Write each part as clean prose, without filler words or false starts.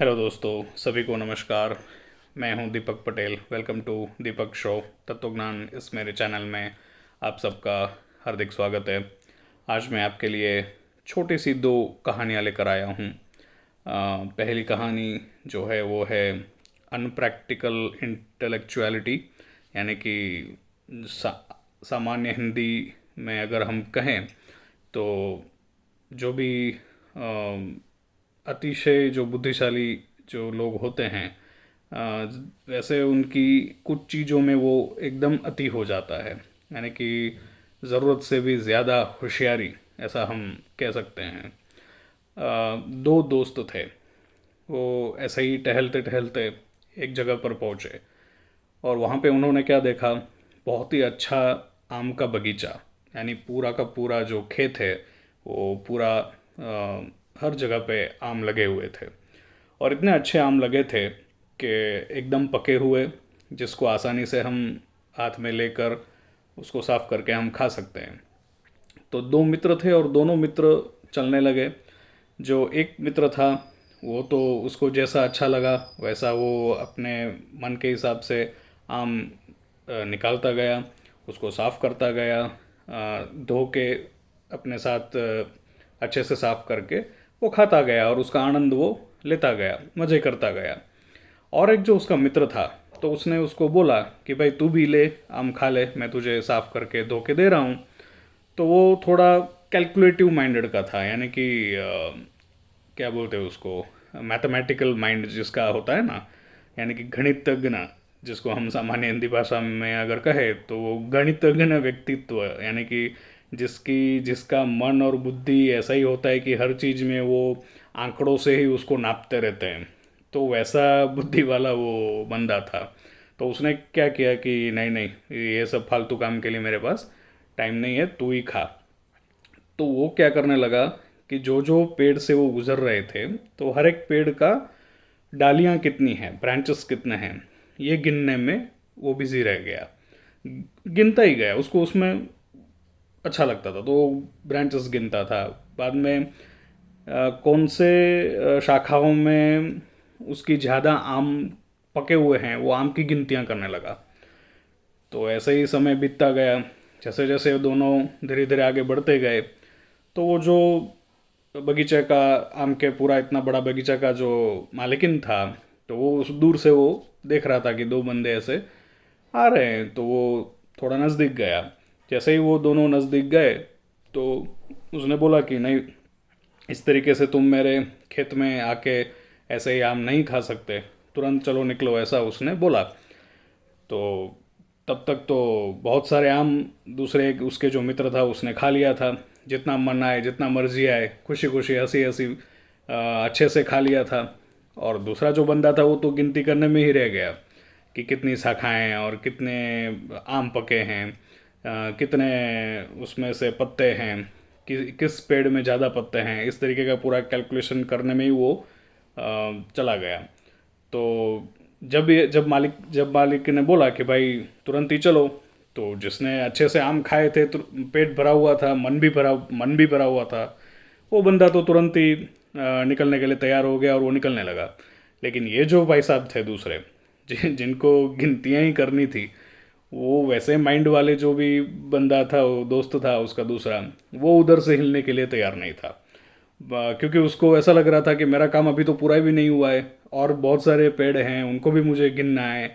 Hello दोस्तों, सभी को नमस्कार। मैं हूं Deepak Patel. Welcome to Deepak show Tattvagyan. इस मेरे चैनल में आप सबका हार्दिक स्वागत है। आज मैं आपके लिए छोटी सी दो कहानियां लेकर आया हूं। पहली कहानी जो है वो है अनप्रैक्टिकल इंटेलेक्चुअलिटी, यानी कि सा, सामान्य हिंदी में अगर हम कहें तो जो भी अतिशय जो बुद्धिशाली जो लोग होते हैं, वैसे उनकी कुछ चीज़ों में वो एकदम अति हो जाता है, यानी कि ज़रूरत से भी ज़्यादा होशियारी, ऐसा हम कह सकते हैं। दो दोस्त थे। वो ऐसे ही टहलते टहलते एक जगह पर पहुँचे और वहाँ पे उन्होंने क्या देखा, बहुत ही अच्छा आम का बगीचा, यानी पूरा का पूरा जो खेत है वो पूरा हर जगह पे आम लगे हुए थे। और इतने अच्छे आम लगे थे कि एकदम पके हुए, जिसको आसानी से हम हाथ में लेकर उसको साफ करके हम खा सकते हैं। तो दो मित्र थे और दोनों मित्र चलने लगे। जो एक मित्र था वो तो उसको जैसा अच्छा लगा वैसा वो अपने मन के हिसाब से आम निकालता गया, उसको साफ़ करता गया, धो के अपने साथ अच्छे से साफ़ करके वो खाता गया और उसका आनंद वो लेता गया, मज़े करता गया। और एक जो उसका मित्र था, तो उसने उसको बोला कि भाई तू भी ले, आम खा ले, मैं तुझे साफ़ करके धो के दे रहा हूँ। तो वो थोड़ा कैलकुलेटिव माइंडेड का था, यानी कि क्या बोलते हैं उसको, मैथमेटिकल माइंड जिसका होता है ना, यानी कि गणितज्ञ ना, जिसको हम सामान्य हिंदी भाषा में अगर कहे तो वो गणितज्ञ व्यक्तित्व, यानी कि जिसका मन और बुद्धि ऐसा ही होता है कि हर चीज़ में वो आंकड़ों से ही उसको नापते रहते हैं। तो वैसा बुद्धि वाला वो बंदा था। तो उसने क्या किया कि नहीं नहीं, ये सब फालतू काम के लिए मेरे पास टाइम नहीं है, तू ही खा। तो वो क्या करने लगा कि जो जो पेड़ से वो गुजर रहे थे, तो हर एक पेड़ का डालियां कितनी हैं, ब्रांचेस कितने हैं, ये गिनने में वो बिजी रह गया। गिनता ही गया, उसको उसमें अच्छा लगता था तो वो ब्रांचेस गिनता था। बाद में कौन से शाखाओं में उसकी ज़्यादा आम पके हुए हैं, वो आम की गिनतियाँ करने लगा। तो ऐसे ही समय बीतता गया। जैसे जैसे दोनों धीरे धीरे आगे बढ़ते गए, तो वो जो बगीचे का, आम के पूरा इतना बड़ा बगीचा का जो मालिकिन था, तो वो उस दूर से वो देख रहा था कि दो बंदे ऐसे आ रहे हैं। तो वो थोड़ा नज़दीक गया। जैसे ही वो दोनों नज़दीक गए तो उसने बोला कि नहीं, इस तरीके से तुम मेरे खेत में आके ऐसे ही आम नहीं खा सकते, तुरंत चलो निकलो, ऐसा उसने बोला। तो तब तक तो बहुत सारे आम दूसरे उसके जो मित्र था उसने खा लिया था। जितना मन आए, जितना मर्जी आए, खुशी खुशी हंसी हंसी अच्छे से खा लिया था। और दूसरा जो बंदा था वो तो गिनती करने में ही रह गया कि कितनी शाखाएं और कितने आम पके हैं, कितने उसमें से पत्ते हैं, किस पेड़ में ज़्यादा पत्ते हैं, इस तरीके का पूरा कैलकुलेशन करने में ही वो चला गया। तो जब मालिक ने बोला कि भाई तुरंत ही चलो, तो जिसने अच्छे से आम खाए थे तो पेट भरा हुआ था, मन भी भरा हुआ था, वो बंदा तो तुरंत ही निकलने के लिए तैयार हो गया और वो निकलने लगा। लेकिन ये जो भाई साहब थे दूसरे, जिनको गिनतियाँ ही करनी थी, वो वैसे माइंड वाले जो भी बंदा था, वो दोस्त था उसका दूसरा, वो उधर से हिलने के लिए तैयार नहीं था। क्योंकि उसको ऐसा लग रहा था कि मेरा काम अभी तो पूरा भी नहीं हुआ है और बहुत सारे पेड़ हैं, उनको भी मुझे गिनना है।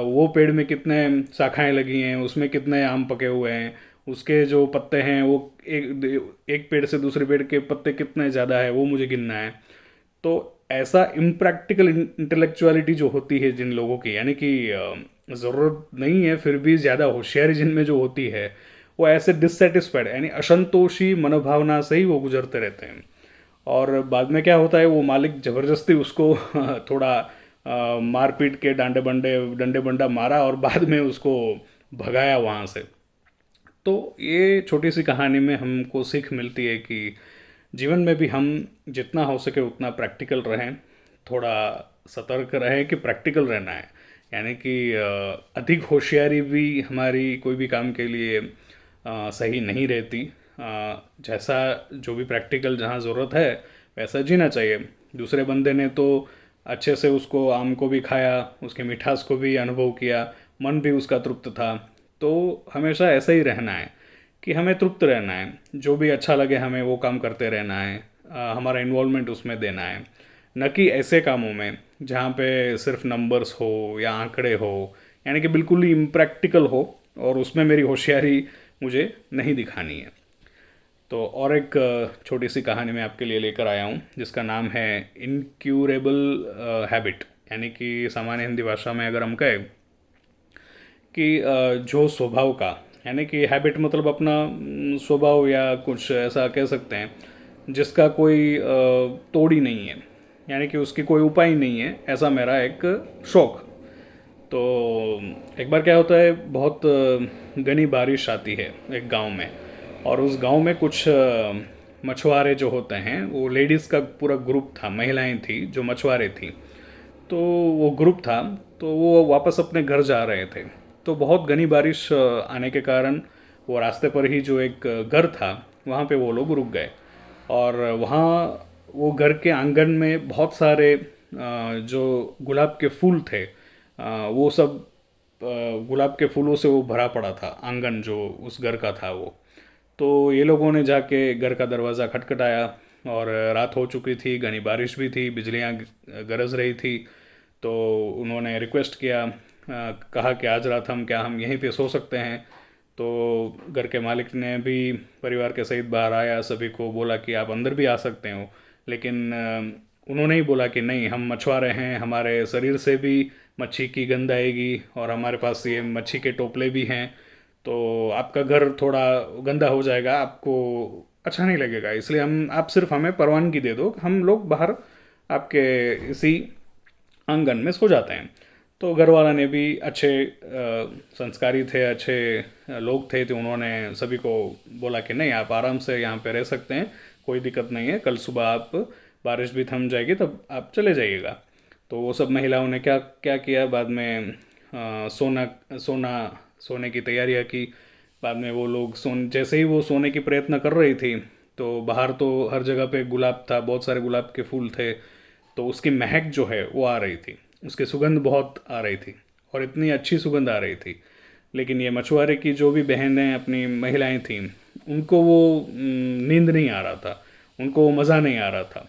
वो पेड़ में कितने शाखाएं लगी हैं, उसमें कितने आम पके हुए हैं, उसके जो पत्ते हैं वो एक पेड़ से दूसरे पेड़ के पत्ते कितने ज़्यादा है, वो मुझे गिनना है। तो ऐसा इम्प्रैक्टिकल इंटेलेक्चुअलिटी जो होती है जिन लोगों की, यानी कि ज़रूरत नहीं है फिर भी ज़्यादा होशियारी जिनमें जो होती है, वो ऐसे डिससेटिस्फाइड यानी असंतोषी मनोभावना से ही वो गुजरते रहते हैं। और बाद में क्या होता है, वो मालिक ज़बरदस्ती उसको थोड़ा मार पीट के डंडे बंडा मारा और बाद में उसको भगाया वहाँ से। तो ये छोटी सी कहानी में हमको सीख मिलती है कि जीवन में भी हम जितना हो सके उतना प्रैक्टिकल रहें, थोड़ा सतर्क रहें कि प्रैक्टिकल रहना है। यानी कि अधिक होशियारी भी हमारी कोई भी काम के लिए सही नहीं रहती। जैसा जो भी प्रैक्टिकल जहाँ ज़रूरत है वैसा जीना चाहिए। दूसरे बंदे ने तो अच्छे से उसको आम को भी खाया, उसके मिठास को भी अनुभव किया, मन भी उसका तृप्त था। तो हमेशा ऐसा ही रहना है कि हमें तृप्त रहना है, जो भी अच्छा लगे हमें वो काम करते रहना है, हमारा इन्वॉल्वमेंट उसमें देना है। न कि ऐसे कामों में जहाँ पे सिर्फ नंबर्स हो या आंकड़े हो, यानी कि बिल्कुल ही इम्प्रैक्टिकल हो, और उसमें मेरी होशियारी मुझे नहीं दिखानी है। तो और एक छोटी सी कहानी मैं आपके लिए लेकर आया हूँ जिसका नाम है इनक्यूरेबल हैबिट। यानी कि सामान्य हिंदी भाषा में अगर हम कहें कि जो स्वभाव का, यानी कि हैबिट मतलब अपना स्वभाव या कुछ ऐसा कह सकते हैं जिसका कोई तोड़ ही नहीं है, यानी कि उसकी कोई उपाय ही नहीं है, ऐसा मेरा एक शौक। तो एक बार क्या होता है, बहुत घनी बारिश आती है एक गांव में, और उस गांव में कुछ मछुआरे जो होते हैं, वो लेडीज़ का पूरा ग्रुप था, महिलाएं थी जो मछुआरे थी। तो वो ग्रुप था, तो वो वापस अपने घर जा रहे थे। तो बहुत घनी बारिश आने के कारण वो रास्ते पर ही जो एक घर था वहाँ पे वो लोग रुक गए। और वहाँ वो घर के आंगन में बहुत सारे जो गुलाब के फूल थे, वो सब गुलाब के फूलों से वो भरा पड़ा था आंगन जो उस घर का था वो। तो ये लोगों ने जाके घर का दरवाज़ा खटखटाया, और रात हो चुकी थी, घनी बारिश भी थी, बिजलियाँ गरज रही थी। तो उन्होंने रिक्वेस्ट किया, कहा कि आज रात हम यहीं पे सो सकते हैं। तो घर के मालिक ने भी परिवार के सहित बाहर आया, सभी को बोला कि आप अंदर भी आ सकते हो। लेकिन उन्होंने ही बोला कि नहीं, हम मछुआरे हैं, हमारे शरीर से भी मच्छी की गंध आएगी, और हमारे पास ये मच्छी के टोपले भी हैं, तो आपका घर थोड़ा गंदा हो जाएगा, आपको अच्छा नहीं लगेगा, इसलिए हम आप सिर्फ हमें परवानगी दे दो, हम लोग बाहर आपके इसी आंगन में सो जाते हैं। तो घर वाला ने भी, अच्छे संस्कारी थे, अच्छे लोग थे, तो उन्होंने सभी को बोला कि नहीं, आप आराम से यहाँ पे रह सकते हैं, कोई दिक्कत नहीं है, कल सुबह आप बारिश भी थम जाएगी तब आप चले जाइएगा। तो वो सब महिलाओं ने क्या क्या किया, बाद में सोना सोना सोने की तैयारियां की। बाद में वो लोग जैसे ही वो सोने की प्रयत्न कर रही थी, तो बाहर तो हर जगह पे गुलाब था, बहुत सारे गुलाब के फूल थे। तो उसकी महक जो है वो आ रही थी, उसकी सुगंध बहुत आ रही थी, और इतनी अच्छी सुगंध आ रही थी। लेकिन ये मछुआरे की जो भी बहनें, अपनी महिलाएं थीं, उनको वो नींद नहीं आ रहा था, उनको वो मज़ा नहीं आ रहा था।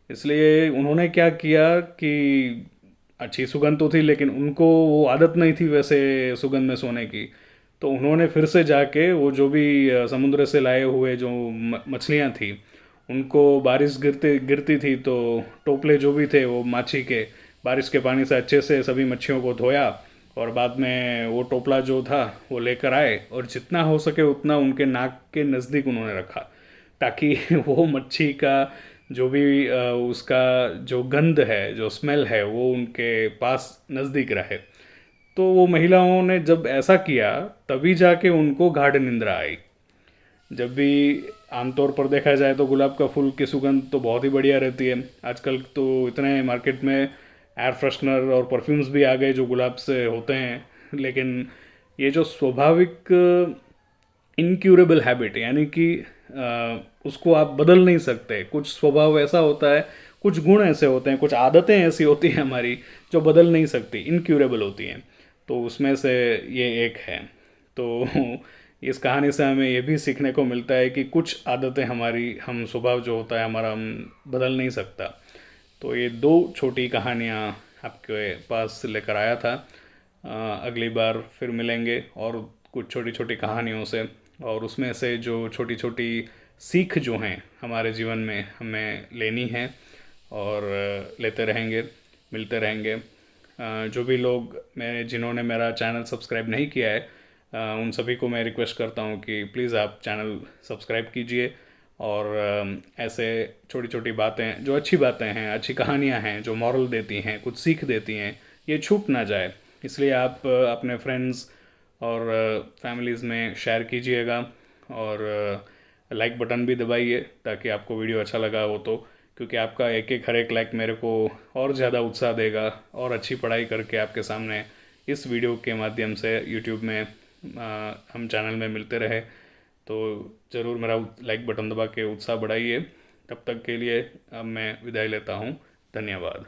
इसलिए उन्होंने क्या किया कि अच्छी सुगंध तो थी, लेकिन उनको वो आदत नहीं थी वैसे सुगंध में सोने की। तो उन्होंने फिर से जाके वो जो भी समुद्र से लाए हुए जो मछलियाँ थी, उनको बारिश गिरते गिरती थी, तो टोपले जो भी थे वो माछी के, बारिश के पानी से अच्छे से सभी मच्छियों को धोया, और बाद में वो टोपला जो था वो लेकर आए, और जितना हो सके उतना उनके नाक के नज़दीक उन्होंने रखा, ताकि वो मच्छी का जो भी उसका जो गंध है, जो स्मेल है, वो उनके पास नज़दीक रहे। तो वो महिलाओं ने जब ऐसा किया, तभी जाके उनको गाढ़ निंद्रा आई। जब भी आमतौर पर देखा जाए तो गुलाब का फूल की सुगंध तो बहुत ही बढ़िया रहती है। आजकल तो इतने मार्केट में एयर फ्रेशनर और परफ्यूम्स भी आ गए जो गुलाब से होते हैं, लेकिन ये जो स्वाभाविक इनक्यूरेबल हैबिट, यानी कि उसको आप बदल नहीं सकते, कुछ स्वभाव ऐसा होता है, कुछ गुण ऐसे होते हैं, कुछ आदतें ऐसी होती हैं हमारी जो बदल नहीं सकती, इनक्यूरेबल होती हैं। तो उसमें से ये एक है। तो इस कहानी से हमें ये भी सीखने को मिलता है कि कुछ आदतें हमारी, हम स्वभाव जो होता है हमारा, हम बदल नहीं सकता। तो ये दो छोटी कहानियाँ आपके पास लेकर आया था। अगली बार फिर मिलेंगे और कुछ छोटी छोटी कहानियों से, और उसमें से जो छोटी छोटी सीख जो हैं हमारे जीवन में हमें लेनी है, और लेते रहेंगे, मिलते रहेंगे। जो भी लोग मैं जिन्होंने मेरा चैनल सब्सक्राइब नहीं किया है, उन सभी को मैं रिक्वेस्ट करता हूँ कि प्लीज़ आप चैनल सब्सक्राइब कीजिए, और ऐसे छोटी छोटी बातें, जो अच्छी बातें हैं, अच्छी कहानियाँ हैं, जो मॉरल देती हैं, कुछ सीख देती हैं, ये छूट ना जाए। इसलिए आप अपने फ्रेंड्स और फैमिलीज़ में शेयर कीजिएगा, और लाइक बटन भी दबाइए ताकि आपको वीडियो अच्छा लगा हो तो, क्योंकि आपका एक एक हर एक लाइक मेरे को और ज़्यादा उत्साह देगा, और अच्छी पढ़ाई करके आपके सामने इस वीडियो के माध्यम से यूट्यूब में हम चैनल में मिलते रहे। तो ज़रूर मेरा लाइक बटन दबा के उत्साह बढ़ाइए। तब तक के लिए अब मैं विदाई लेता हूँ। धन्यवाद।